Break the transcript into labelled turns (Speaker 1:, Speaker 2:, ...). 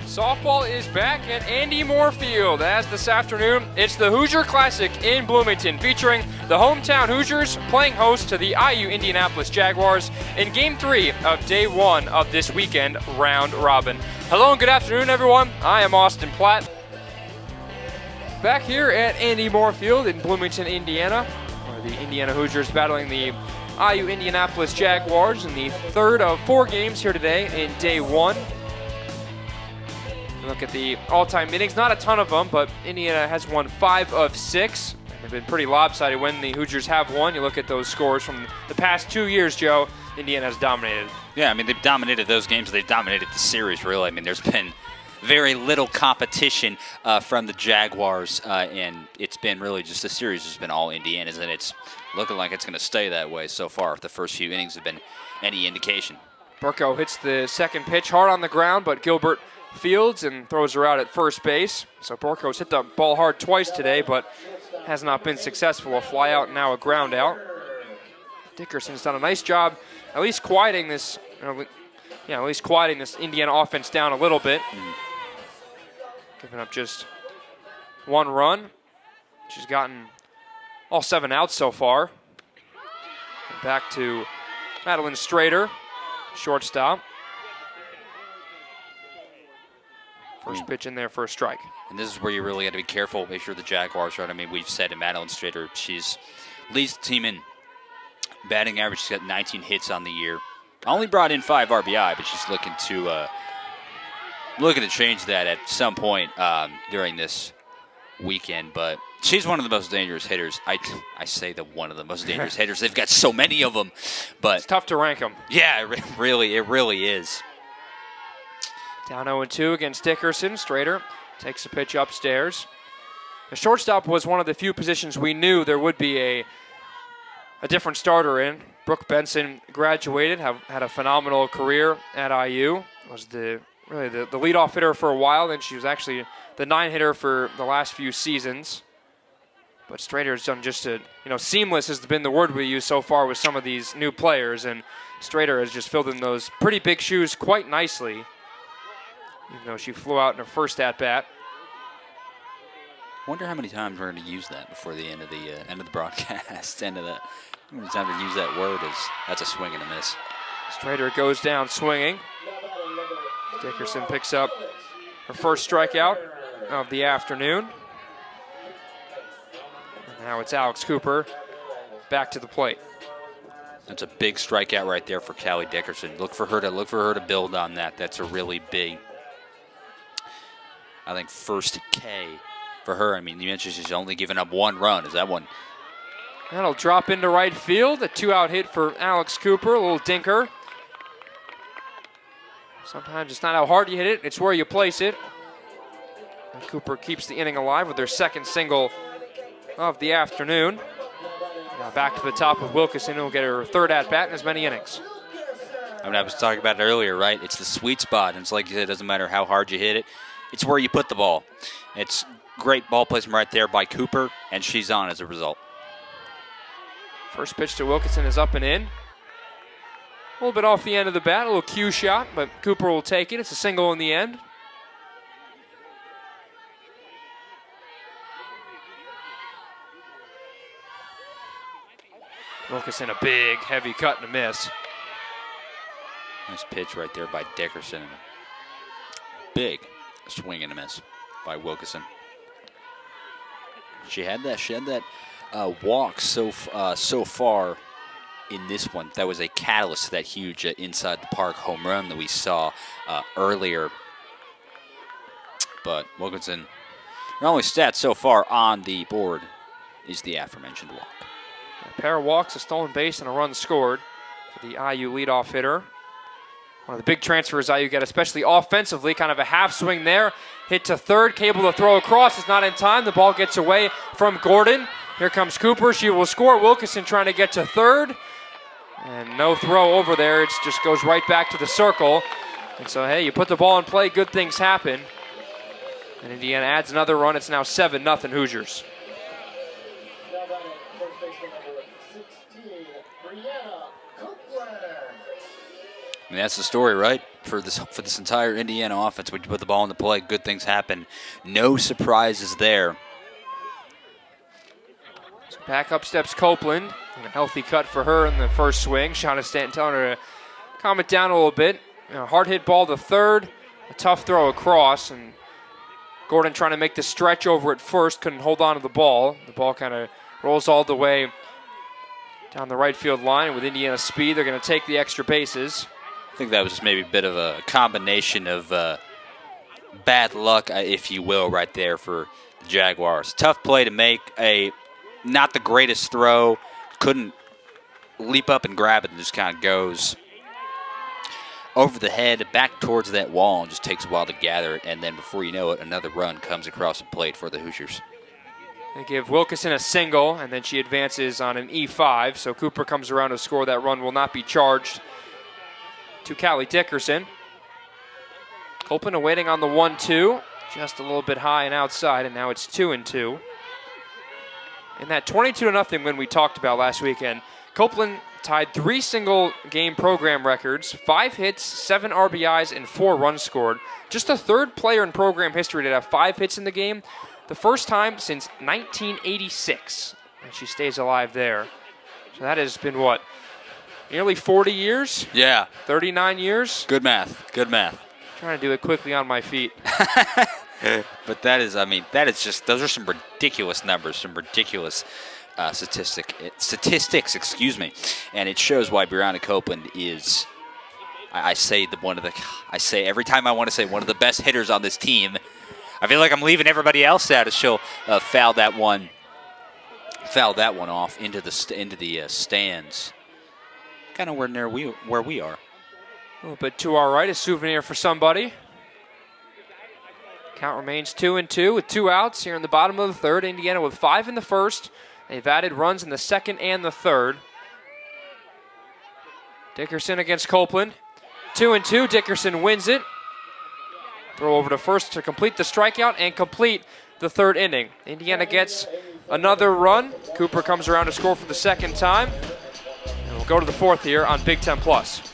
Speaker 1: Softball is back at Andy Moore Field as this afternoon it's the Hoosier Classic in Bloomington featuring the hometown Hoosiers playing host to the IU Indianapolis Jaguars in Game 3 of Day 1 of this weekend round robin. Hello and good afternoon everyone, I am Austin Platt. Back here at Andy Moore Field in Bloomington, Indiana, where the Indiana Hoosiers battling the IU Indianapolis Jaguars in the third of 4 games here today in Day 1. Look at the all-time innings, not a ton of them, but Indiana has won 5 of 6. They've been pretty lopsided when the Hoosiers have won. You look at those scores from the past 2 years, Joe, Indiana has dominated.
Speaker 2: Yeah, I mean, they've dominated those games. They've dominated the series, really. I mean, there's been very little competition from the Jaguars, and it's been really just the series has been all Indiana's, and it's looking like it's going to stay that way so far if the first few innings have been any indication.
Speaker 1: Burko hits the second pitch hard on the ground, but Gilbert fields and throws her out at first base. So Burko's hit the ball hard twice today, but has not been successful. A fly out and now a ground out. Dickerson's done a nice job at least quieting this Indiana offense down a little bit. Giving up just 1 run. She's gotten all 7 outs so far. And back to Madeline Strader, shortstop. First pitch in there for a strike.
Speaker 2: And this is where you really got to be careful. Make sure the Jaguars are. I mean, we've said in Madeline Strader, she's leads the team in batting average. She's got 19 hits on the year. Only brought in 5 RBI, but she's looking to change that at some point during this weekend. But she's one of the most dangerous hitters. I say that one of the most dangerous hitters. They've got so many of them, but
Speaker 1: it's tough to rank them.
Speaker 2: Yeah, it really is.
Speaker 1: Down 0-2 against Dickerson. Strader takes a pitch upstairs. The shortstop was one of the few positions we knew there would be a different starter in. Brooke Benson graduated, had a phenomenal career at IU. Was the leadoff hitter for a while. Then she was actually the 9 hitter for the last few seasons. But Strader has done just seamless has been the word we use so far with some of these new players, and Strader has just filled in those pretty big shoes quite nicely. Even though she flew out in her first at-bat.
Speaker 2: Wonder how many times we're going to use that before the end of the broadcast. How many times we use that word that's a swing and a miss.
Speaker 1: Strader goes down swinging. Dickerson picks up her first strikeout of the afternoon. And now it's Alex Cooper back to the plate.
Speaker 2: That's a big strikeout right there for Callie Dickerson. Look for her to build on that. That's a really big, I think, first K for her. I mean, you mentioned she's only given up 1 run. Is that one?
Speaker 1: That'll drop into right field. A 2-out hit for Alex Cooper. A little dinker. Sometimes it's not how hard you hit it, it's where you place it. And Cooper keeps the inning alive with their second single of the afternoon. Now back to the top with Wilkinson, who will get her third at-bat in as many innings.
Speaker 2: I mean, I was talking about it earlier, right? It's the sweet spot. And it's like you said, it doesn't matter how hard you hit it. It's where you put the ball. It's great ball placement right there by Cooper, and she's on as a result.
Speaker 1: First pitch to Wilkinson is up and in. A little bit off the end of the bat, a little cue shot, but Cooper will take it. It's a single in the end. Wilkinson, a big, heavy cut and a miss.
Speaker 2: Nice pitch right there by Dickerson. Big swing and a miss by Wilkinson. She had that walk so far in this one. That was a catalyst to that huge inside the park home run that we saw earlier. But Wilkinson, her only stat so far on the board is the aforementioned walk.
Speaker 1: A pair of walks, a stolen base, and a run scored for the IU leadoff hitter. One of the big transfers IU get, especially offensively, kind of a half swing there. Hit to third, Cable to throw across. It's not in time. The ball gets away from Gordon. Here comes Cooper. She will score. Wilkinson trying to get to third. And no throw over there. It just goes right back to the circle. And so, hey, you put the ball in play, good things happen. And Indiana adds another run. It's now 7-0 Hoosiers.
Speaker 2: I mean, that's the story, right? for this entire Indiana offense. When you put the ball in the play, good things happen. No surprises there.
Speaker 1: So back up steps Copeland. A healthy cut for her in the first swing. Shauna Stanton telling her to calm it down a little bit. A hard hit ball to third. A tough throw across. And Gordon trying to make the stretch over at first. Couldn't hold on to the ball. The ball kind of rolls all the way down the right field line. With Indiana's speed, they're going to take the extra bases.
Speaker 2: I think that was just maybe a bit of a combination of bad luck, if you will, right there for the Jaguars. Tough play to make. Not the greatest throw. Couldn't leap up and grab it and just kind of goes over the head, back towards that wall, and just takes a while to gather it. And then before you know it, another run comes across the plate for the Hoosiers.
Speaker 1: They give Wilkeson a single, and then she advances on an E5. So Cooper comes around to score. That run will not be charged to Callie Dickerson. Copeland awaiting on the 1-2. Just a little bit high and outside, and now it's 2-2. In that 22-0 win we talked about last weekend, Copeland tied 3 single-game program records, 5 hits, 7 RBIs, and 4 runs scored. Just the third player in program history to have 5 hits in the game, the first time since 1986. And she stays alive there. So that has been, what, nearly 40 years?
Speaker 2: Yeah.
Speaker 1: 39 years?
Speaker 2: Good math. Good math.
Speaker 1: Trying to do it quickly on my feet.
Speaker 2: But that is just, those are some ridiculous numbers, some ridiculous statistics, excuse me. And it shows why Brianna Copeland is, I say every time I want to say one of the best hitters on this team. I feel like I'm leaving everybody else out as she'll foul that one off into the stands. Kind of where we are.
Speaker 1: A little bit to our right, a souvenir for somebody. Count remains 2-2 with 2 outs here in the bottom of the third. Indiana with 5 in the first. They've added runs in the second and the third. Dickerson against Copeland. 2-2. Dickerson wins it. Throw over to first to complete the strikeout and complete the third inning. Indiana gets another run. Cooper comes around to score for the second time. And we'll go to the fourth here on Big Ten Plus.